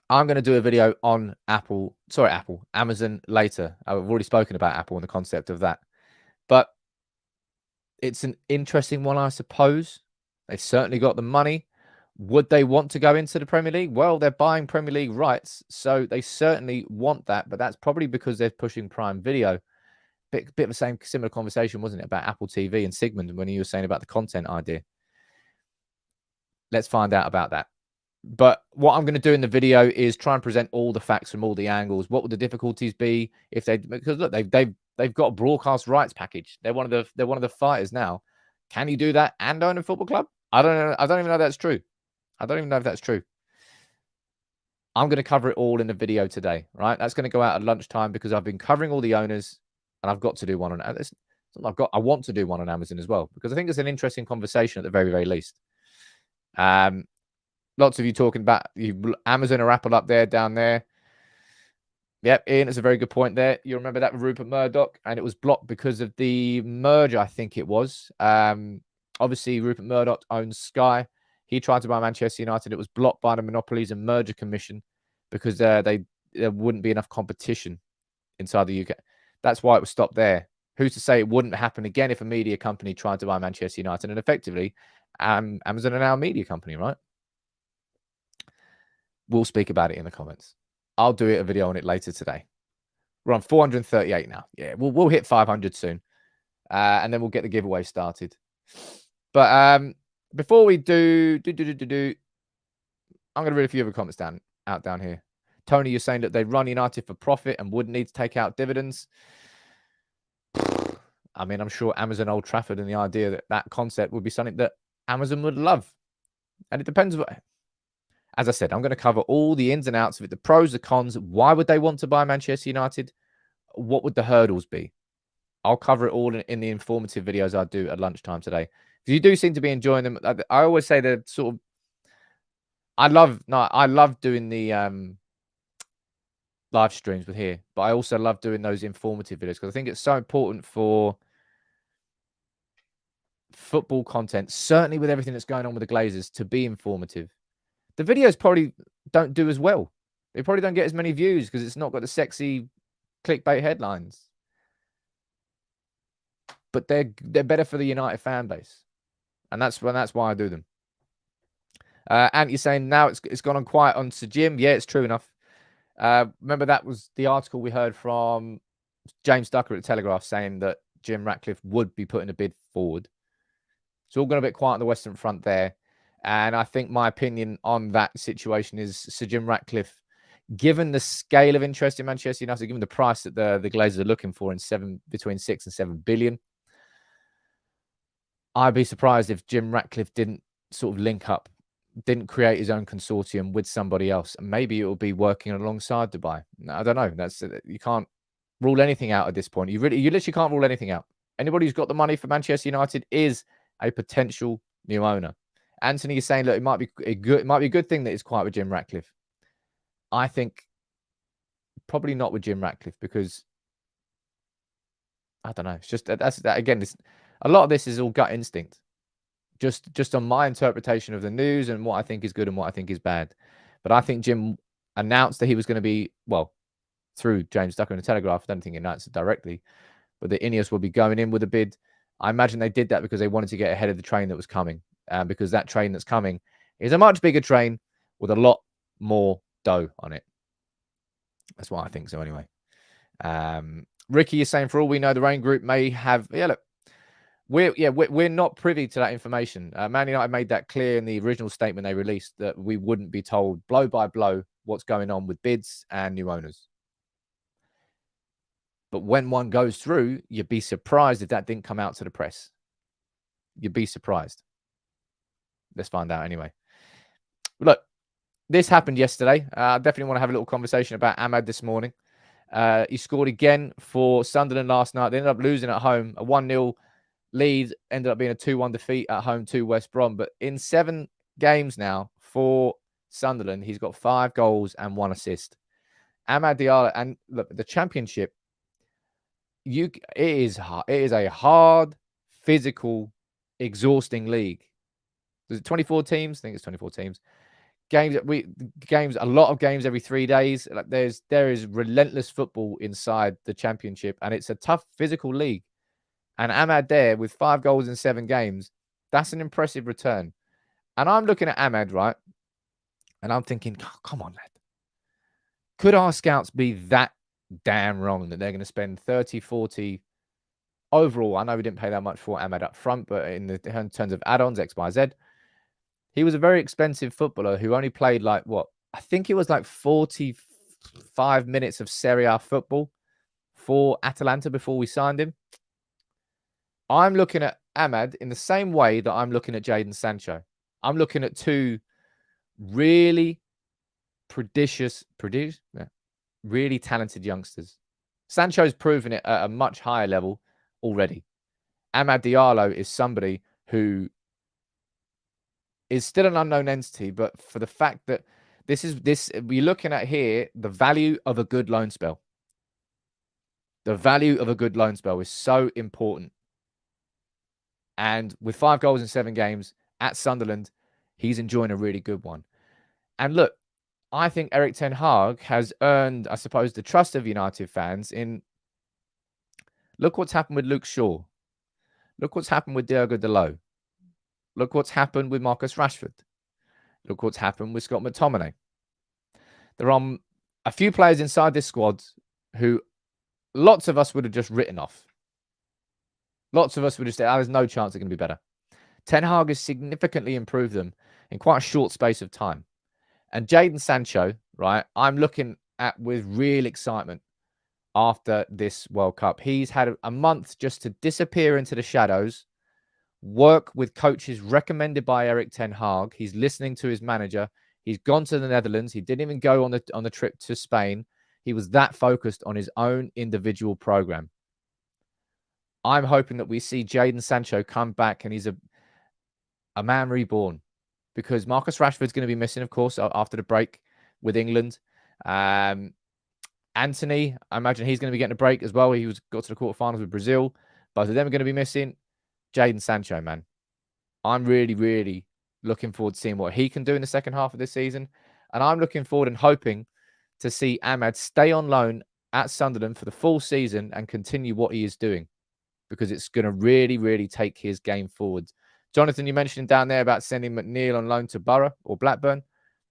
I'm going to do a video on Amazon later. I've already spoken about Apple and the concept of that. But it's an interesting one, I suppose. They've certainly got the money. Would they want to go into the Premier League? Well, they're buying Premier League rights, so they certainly want that, but that's probably because they're pushing Prime Video. Bit of the same similar conversation, wasn't it, about Apple TV and Sigmund when you were saying about the content idea. Let's find out about that. But what I'm going to do in the video is try and present all the facts from all the angles. What would the difficulties be if they? Because look, they've got a broadcast rights package. They're one of the fighters now. Can you do that and own a football club? I don't know. I don't even know if that's true. I don't even know if that's true. I'm going to cover it all in the video today, right? That's going to go out at lunchtime because I've been covering all the owners, and I've got to do one on. I want to do one on Amazon as well because I think it's an interesting conversation at the very, very least. Lots of you talking about Amazon or Apple up there, down there. Yep, Ian, it's a very good point there. You remember that with Rupert Murdoch, and it was blocked because of the merger, I think it was. Obviously, Rupert Murdoch owns Sky. He tried to buy Manchester United. It was blocked by the Monopolies and Merger Commission because there wouldn't be enough competition inside the UK. That's why it was stopped there. Who's to say it wouldn't happen again if a media company tried to buy Manchester United? And effectively, Amazon are now a media company, right? We'll speak about it in the comments. I'll do a video on it later today. We're on 438 now. Yeah, we'll hit 500 soon. And then we'll get the giveaway started. But before we do, I'm going to read a few other comments down here. Tony, you're saying that they run United for profit and wouldn't need to take out dividends. I mean, I'm sure Amazon Old Trafford and the idea that concept would be something that Amazon would love. And it depends what... As I said, I'm going to cover all the ins and outs of it, the pros, the cons. Why would they want to buy Manchester United? What would the hurdles be? I'll cover it all in the informative videos I do at lunchtime today. Because you do seem to be enjoying them. I always say they're sort of... I love doing the live streams with here, but I also love doing those informative videos because I think it's so important for football content, certainly with everything that's going on with the Glazers, to be informative. The videos probably don't do as well. They probably don't get as many views because it's not got the sexy clickbait headlines. But they're better for the United fan base. And that's why I do them. And you're saying now it's gone on quiet on Sir Jim. Yeah, it's true enough. Remember that was the article we heard from James Ducker at the Telegraph saying that Jim Ratcliffe would be putting a bid forward. It's all gone a bit quiet on the Western Front there. And I think my opinion on that situation is Sir Jim Ratcliffe, given the scale of interest in Manchester United, given the price that the Glazers are looking for between 6 and 7 billion, I'd be surprised if Jim Ratcliffe didn't sort of link up, didn't create his own consortium with somebody else. And maybe it will be working alongside Dubai. I don't know. You can't rule anything out at this point. You literally can't rule anything out. Anybody who's got the money for Manchester United is a potential new owner. Anthony is saying, look, it might be a good thing that it's quiet with Jim Ratcliffe. I think probably not with Jim Ratcliffe because I don't know. It's just that again. A lot of this is all gut instinct, just on my interpretation of the news and what I think is good and what I think is bad. But I think Jim announced that he was going to be, well, through James Ducker and the Telegraph. I don't think he announced it directly, but the Ineos will be going in with a bid. I imagine they did that because they wanted to get ahead of the train that was coming. Because that train that's coming is a much bigger train with a lot more dough on it. That's why I think so anyway. Ricky is saying, for all we know, the Rain Group may have... Yeah, look, we're not privy to that information. Man United made that clear in the original statement they released that we wouldn't be told blow by blow what's going on with bids and new owners. But when one goes through, you'd be surprised if that didn't come out to the press. You'd be surprised. Let's find out anyway. Look, this happened yesterday. I definitely want to have a little conversation about Ahmad this morning. He scored again for Sunderland last night. They ended up losing at home. A 1-0 lead ended up being a 2-1 defeat at home to West Brom. But in 7 games now for Sunderland, he's got 5 goals and 1 assist. Ahmad Diallo, and look, the Championship, it is a hard, physical, exhausting league. Is it 24 teams? I think it's 24 teams. A lot of games every 3 days. Like there is relentless football inside the Championship, and it's a tough physical league. And Ahmad there with 5 goals in 7 games, that's an impressive return. And I'm looking at Ahmed, right? And I'm thinking, oh, come on, lad. Could our scouts be that damn wrong that they're going to spend 30, 40 overall? I know we didn't pay that much for Ahmed up front, but in terms of add-ons, X, Y, Z, he was a very expensive footballer who only played like what? I think it was like 45 minutes of Serie A football for Atalanta before we signed him. I'm looking at Ahmed in the same way that I'm looking at Jadon Sancho. I'm looking at two really really talented youngsters. Sancho's proven it at a much higher level already. Amad Diallo is somebody who is still an unknown entity, but for the fact that we're looking at here, the value of a good loan spell. The value of a good loan spell is so important. And with 5 goals in 7 games at Sunderland, he's enjoying a really good one. And look, I think Erik Ten Hag has earned, I suppose, the trust of United fans in, look what's happened with Luke Shaw. Look what's happened with Diogo Dalot. Look what's happened with Marcus Rashford. Look what's happened with Scott McTominay. There are a few players inside this squad who lots of us would have just written off. Lots of us would have said, there's no chance they're going to be better. Ten Hag has significantly improved them in quite a short space of time. And Jadon Sancho, right, I'm looking at with real excitement after this World Cup. He's had a month just to disappear into the shadows, work with coaches recommended by Erik Ten Hag. He's listening to his manager. He's gone to the Netherlands. He didn't even go on the trip to Spain. He was that focused on his own individual program. I'm hoping that we see Jadon Sancho come back and he's a man reborn, because Marcus Rashford's going to be missing, of course, after the break with England. Anthony, I imagine he's going to be getting a break as well. He got to the quarterfinals with Brazil. Both of them are going to be missing. Jadon Sancho, man. I'm really, really looking forward to seeing what he can do in the second half of this season. And I'm looking forward and hoping to see Ahmed stay on loan at Sunderland for the full season and continue what he is doing, because it's going to really, really take his game forward. Jonathan, you mentioned down there about sending McNeil on loan to Borough or Blackburn.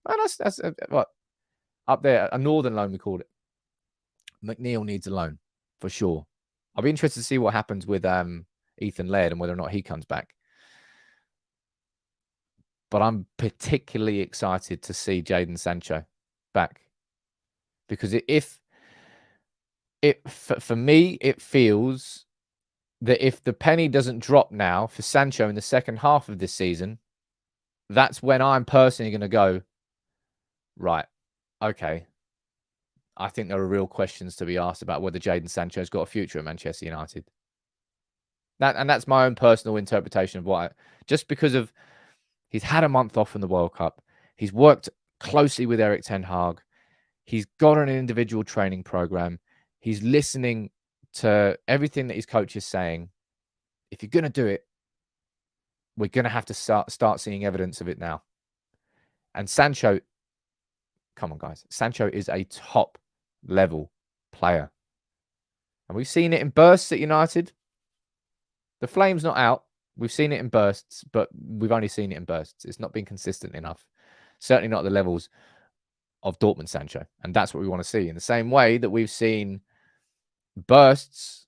Well, that's what up there, a northern loan, we call it. McNeil needs a loan for sure. I'll be interested to see what happens with Ethan Laird and whether or not he comes back. But I'm particularly excited to see Jadon Sancho back, because for me, it feels that if the penny doesn't drop now for Sancho in the second half of this season, that's when I'm personally going to go, right, okay, I think there are real questions to be asked about whether Jadon Sancho's got a future at Manchester United. That's my own personal interpretation of what just because of he's had a month off from the World Cup. He's worked closely with Erik Ten Hag. He's got an individual training program. He's listening to everything that his coach is saying. If you're going to do it, we're going to have to start seeing evidence of it now. And Sancho, come on, guys. Sancho is a top-level player. And we've seen it in bursts at United. The flame's not out. We've seen it in bursts, but we've only seen it in bursts. It's not been consistent enough. Certainly not at the levels of Dortmund Sancho. And that's what we want to see. In the same way that we've seen bursts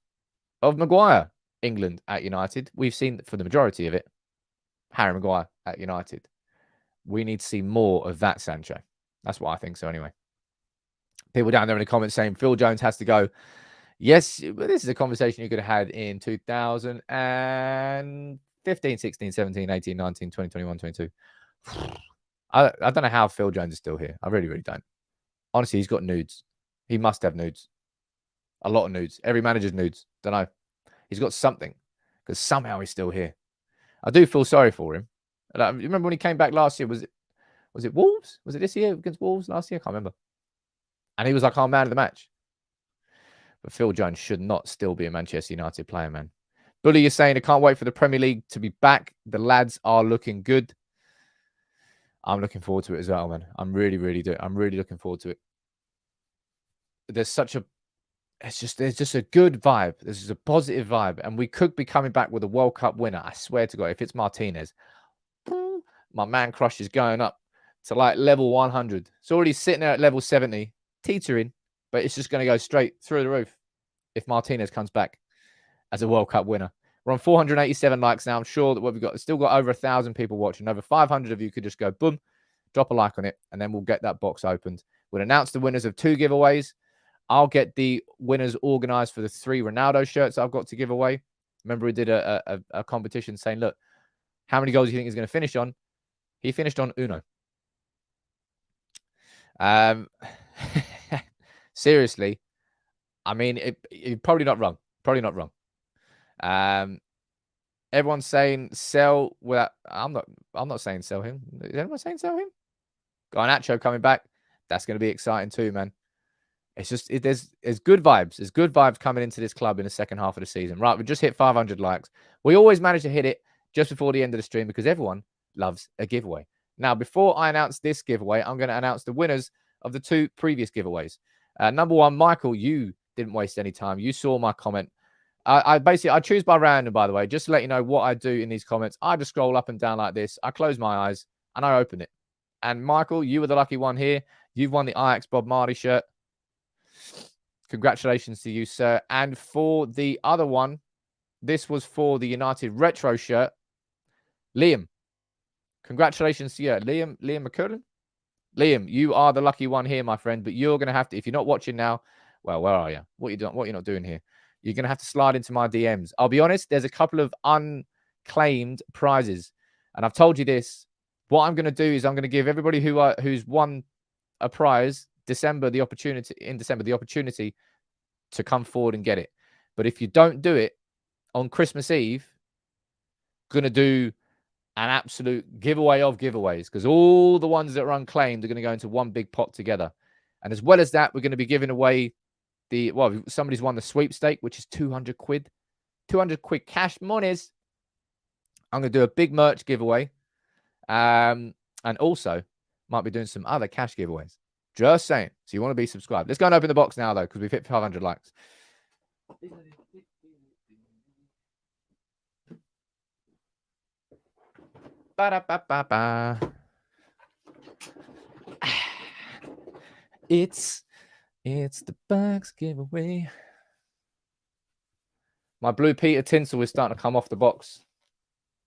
of Maguire, England at United. We've seen, for the majority of it, Harry Maguire at United. We need to see more of that Sancho. That's what I think so anyway. People down there in the comments saying Phil Jones has to go. Yes, but this is a conversation you could have had in 2015, 16, 17, 18, 19, 20, 21, 22. I don't know how Phil Jones is still here. I really, really don't. Honestly, he's got nudes. He must have nudes. A lot of nudes. Every manager's nudes. Don't know. He's got something, because somehow he's still here. I do feel sorry for him. Like, remember when he came back last year? Was it Wolves? Was it this year against Wolves last year? I can't remember. And he was like our man of the match. But Phil Jones should not still be a Manchester United player, man. Bully, you're saying I can't wait for the Premier League to be back. The lads are looking good. I'm looking forward to it as well, man. I'm really, really looking forward to it. There's just a good vibe. There's just a positive vibe. And we could be coming back with a World Cup winner. I swear to God, if it's Martinez, My man crush is going up to like level 100. It's already sitting there at level 70, teetering, but it's just going to go straight through the roof if Martinez comes back as a World Cup winner. We're on 487 likes now. I'm sure that we've still got over 1,000 people watching. Over 500 of you could just go boom, drop a like on it, and then we'll get that box opened. We'll announce the winners of 2 giveaways. I'll get the winners organized for the 3 Ronaldo shirts I've got to give away. Remember, we did a competition saying, look, how many goals do you think he's going to finish on? He finished on uno. Seriously, I mean, it probably not wrong. Probably not wrong. Everyone's saying sell without. I'm not saying sell him. Is anyone saying sell him? Garnacho coming back. That's going to be exciting too, man. It's just there's good vibes. There's good vibes coming into this club in the second half of the season. Right, we just hit 500 likes. We always manage to hit it just before the end of the stream because everyone loves a giveaway. Now, before I announce this giveaway, I'm going to announce the winners of the 2 previous giveaways. Number 1, Michael, you didn't waste any time. You saw my comment. I choose by random, by the way, just to let you know what I do in these comments. I just scroll up and down like this. I close my eyes and I open it. And Michael, you were the lucky one here. You've won the Ajax Bob Marley shirt. Congratulations to you, sir. And for the other one, this was for the United Retro shirt. Liam, congratulations to you. Liam McCullen? Liam, you are the lucky one here, my friend. But you're going to have to, if you're not watching now, well, where are you? What are you doing? What are you not doing here? You're going to have to slide into my DMs. I'll be honest, there's a couple of unclaimed prizes. And I've told you this. What I'm going to do is I'm going to give everybody who's won a prize in December the opportunity to come forward and get it. But if you don't do it on Christmas Eve, going to do an absolute giveaway of giveaways because all the ones that are unclaimed are going to go into one big pot together. And as well as that, we're going to be giving away somebody's won the sweepstake, which is 200 quid. 200 quid cash monies. I'm going to do a big merch giveaway. And also might be doing some other cash giveaways. Just saying. So you want to be subscribed. Let's go and open the box now, though, because we've hit 500 likes. Ba-da-ba-ba-ba. It's the box giveaway. My Blue Peter tinsel is starting to come off the box.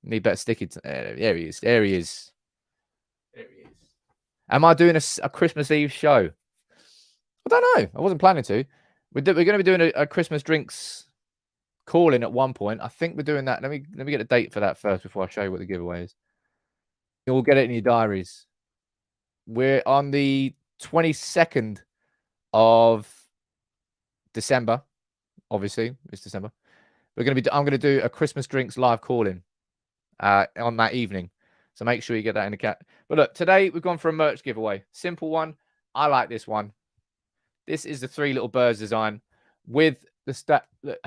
Need better sticky. There he is. There he is. There he is. Am I doing a Christmas Eve show? I don't know. I wasn't planning to. We're going to be doing a Christmas drinks call-in at one point. I think we're doing that. Let me get a date for that first before I show you what the giveaway is. You'll get it in your diaries. We're on the 22nd of December. Obviously, it's December. I'm going to do a Christmas drinks live call-in on that evening. So make sure you get that in the cat. But look, today we've gone for a merch giveaway. Simple one. I like this one. This is the 3 little birds design with the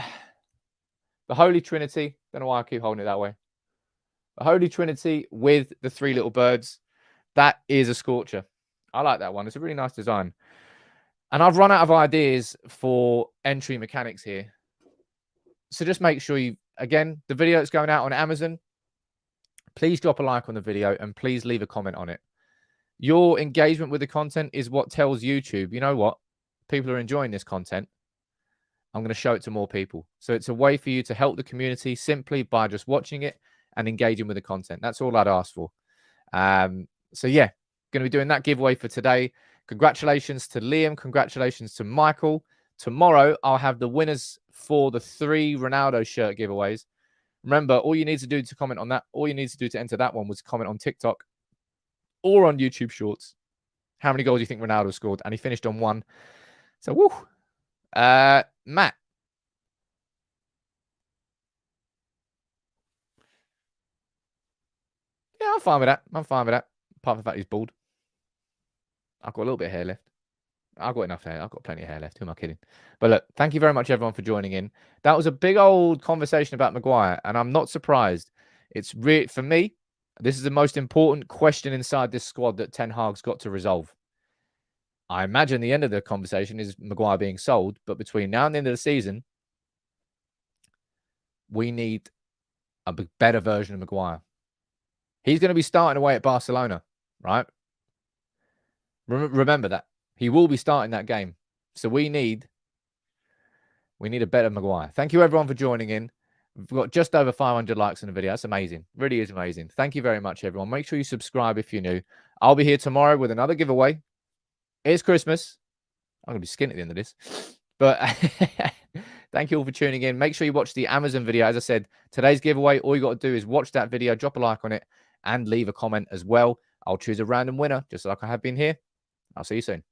Holy Trinity. Don't know why I keep holding it that way. The Holy Trinity with the 3 little birds. That is a scorcher. I like that one. It's a really nice design. And I've run out of ideas for entry mechanics here. So just make sure again, the video that's going out on Amazon, please drop a like on the video and please leave a comment on it. Your engagement with the content is what tells YouTube, you know what? People are enjoying this content. I'm going to show it to more people. So it's a way for you to help the community simply by just watching it and engaging with the content. That's all I'd ask for. So yeah, going to be doing that giveaway for today. Congratulations to Liam. Congratulations to Michael. Tomorrow, I'll have the winners for the 3 Ronaldo shirt giveaways. Remember, all you need to do to comment on that, all you need to do to enter that one was comment on TikTok or on YouTube Shorts. How many goals do you think Ronaldo scored? And he finished on 1. So, woo. Matt. Yeah, I'm fine with that. Apart from the fact he's bald. I've got a little bit of hair left. I've got enough hair. I've got plenty of hair left. Who am I kidding? But look, thank you very much, everyone, for joining in. That was a big old conversation about Maguire, and I'm not surprised. It's for me, this is the most important question inside this squad that Ten Hag's got to resolve. I imagine the end of the conversation is Maguire being sold, but between now and the end of the season, we need a better version of Maguire. He's going to be starting away at Barcelona, right? Remember that. He will be starting that game. So we need a better Maguire. Thank you, everyone, for joining in. We've got just over 500 likes on the video. That's amazing. Really is amazing. Thank you very much, everyone. Make sure you subscribe if you're new. I'll be here tomorrow with another giveaway. It's Christmas. I'm going to be skint at the end of this. But thank you all for tuning in. Make sure you watch the Amazon video. As I said, today's giveaway, all you got to do is watch that video, drop a like on it, and leave a comment as well. I'll choose a random winner, just like I have been here. I'll see you soon.